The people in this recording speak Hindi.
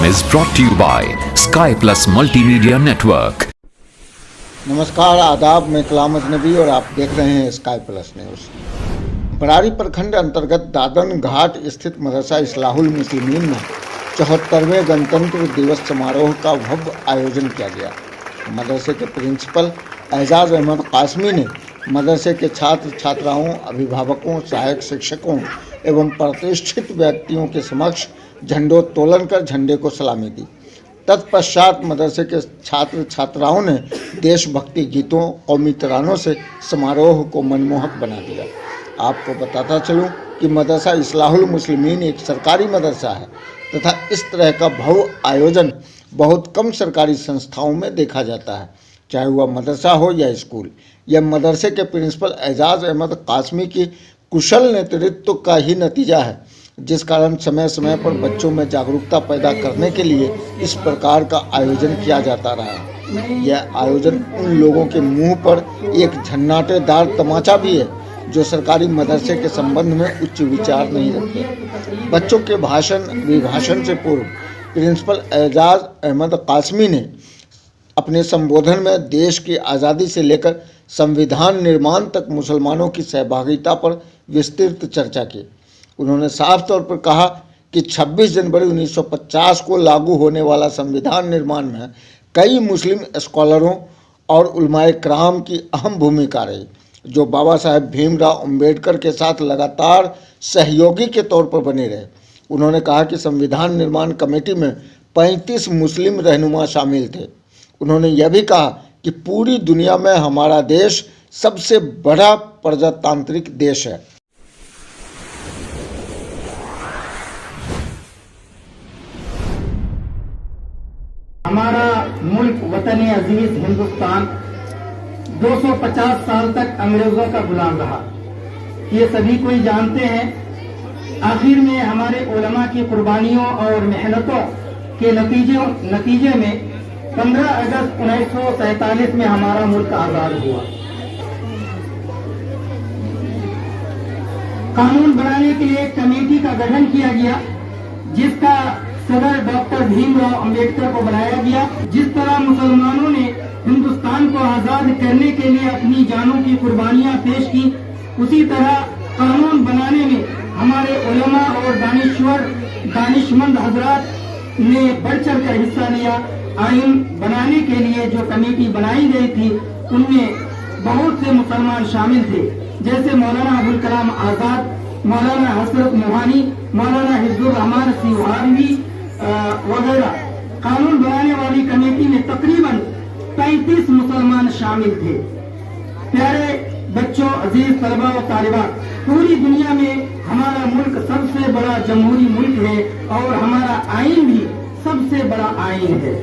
is brought to you by Sky Plus Multimedia Network. नमस्कार, आदाब। मैं कलाम अजनबी और आप देख रहे हैं स्काई प्लस न्यूज़। बरारी प्रखंड अंतर्गत दादन घाट स्थित मदरसा इस्लाहुल मुस्लिमीन में 74वें गणतंत्र दिवस समारोह का भव्य आयोजन किया गया। मदरसे के प्रिंसिपल एजाज अहमद कासमी ने मदरसे के छात्र छात्राओं, अभिभावकों, सहायक शिक्षकों एवं प्रतिष्ठित व्यक्तियों के समक्ष झंडोत्तोलन कर झंडे को सलामी दी। तत्पश्चात मदरसे के छात्र छात्राओं ने देशभक्ति गीतों, कौमी तरानों से समारोह को मनमोहक बना दिया। आपको बताता चलूं कि मदरसा इस्लाहुल मुस्लिमीन एक सरकारी मदरसा है तथा इस तरह का भव्य आयोजन बहुत कम सरकारी संस्थाओं में देखा जाता है, चाहे वह मदरसा हो या स्कूल। यह मदरसे के प्रिंसिपल एजाज अहमद कासमी की कुशल नेतृत्व का ही नतीजा है, जिस कारण समय समय पर बच्चों में जागरूकता पैदा करने के लिए इस प्रकार का आयोजन किया जाता रहा। यह आयोजन उन लोगों के मुंह पर एक झन्नाटेदार तमाचा भी है जो सरकारी मदरसे के संबंध में उच्च विचार नहीं रखते। बच्चों के अभिभाषण से पूर्व प्रिंसिपल एजाज अहमद कासमी ने अपने संबोधन में देश की आज़ादी से लेकर संविधान निर्माण तक मुसलमानों की सहभागिता पर विस्तृत चर्चा की। उन्होंने साफ तौर पर कहा कि 26 जनवरी 1950 को लागू होने वाला संविधान निर्माण में कई मुस्लिम स्कॉलरों और उलमाए कराम की अहम भूमिका रही, जो बाबा साहेब भीमराव अंबेडकर के साथ लगातार सहयोगी के तौर पर बने रहे। उन्होंने कहा कि संविधान निर्माण कमेटी में 35 मुस्लिम रहनुमा शामिल थे। उन्होंने यह भी कहा कि पूरी दुनिया में हमारा देश सबसे बड़ा प्रजातांत्रिक देश है। हमारा मुल्क वतन अजीज हिंदुस्तान 250 साल तक अंग्रेजों का गुलाम रहा, ये सभी कोई जानते हैं। आखिर में हमारे उलमा की कुर्बानियों और मेहनतों के नतीजे में 15 अगस्त 1947 में हमारा मुल्क आजाद हुआ। कानून बनाने के लिए एक कमेटी का गठन किया गया, जिसका सदर डॉक्टर भीमराव अंबेडकर को बनाया गया। जिस तरह मुसलमानों ने हिंदुस्तान को आजाद करने के लिए अपनी जानों की कुर्बानियां पेश की, उसी तरह कानून बनाने में हमारे उलमा और दानिशमंद हजरात ने बढ़ चढ़ कर हिस्सा लिया। आइन बनाने के लिए जो कमेटी बनाई गई थी, उनमें बहुत से मुसलमान शामिल थे, जैसे मौलाना अबुल कलाम आजाद, मौलाना हसरत मोहानी, मौलाना हिफ्जुर रहमान सिवारवी वगैरह। कानून बनाने वाली कमेटी में तकरीबन 35 मुसलमान शामिल थे। प्यारे बच्चों, अजीज तलबा और तालिबात, पूरी दुनिया में हमारा मुल्क सबसे बड़ा जमहूरी मुल्क है और हमारा आइन भी सबसे बड़ा आइन है।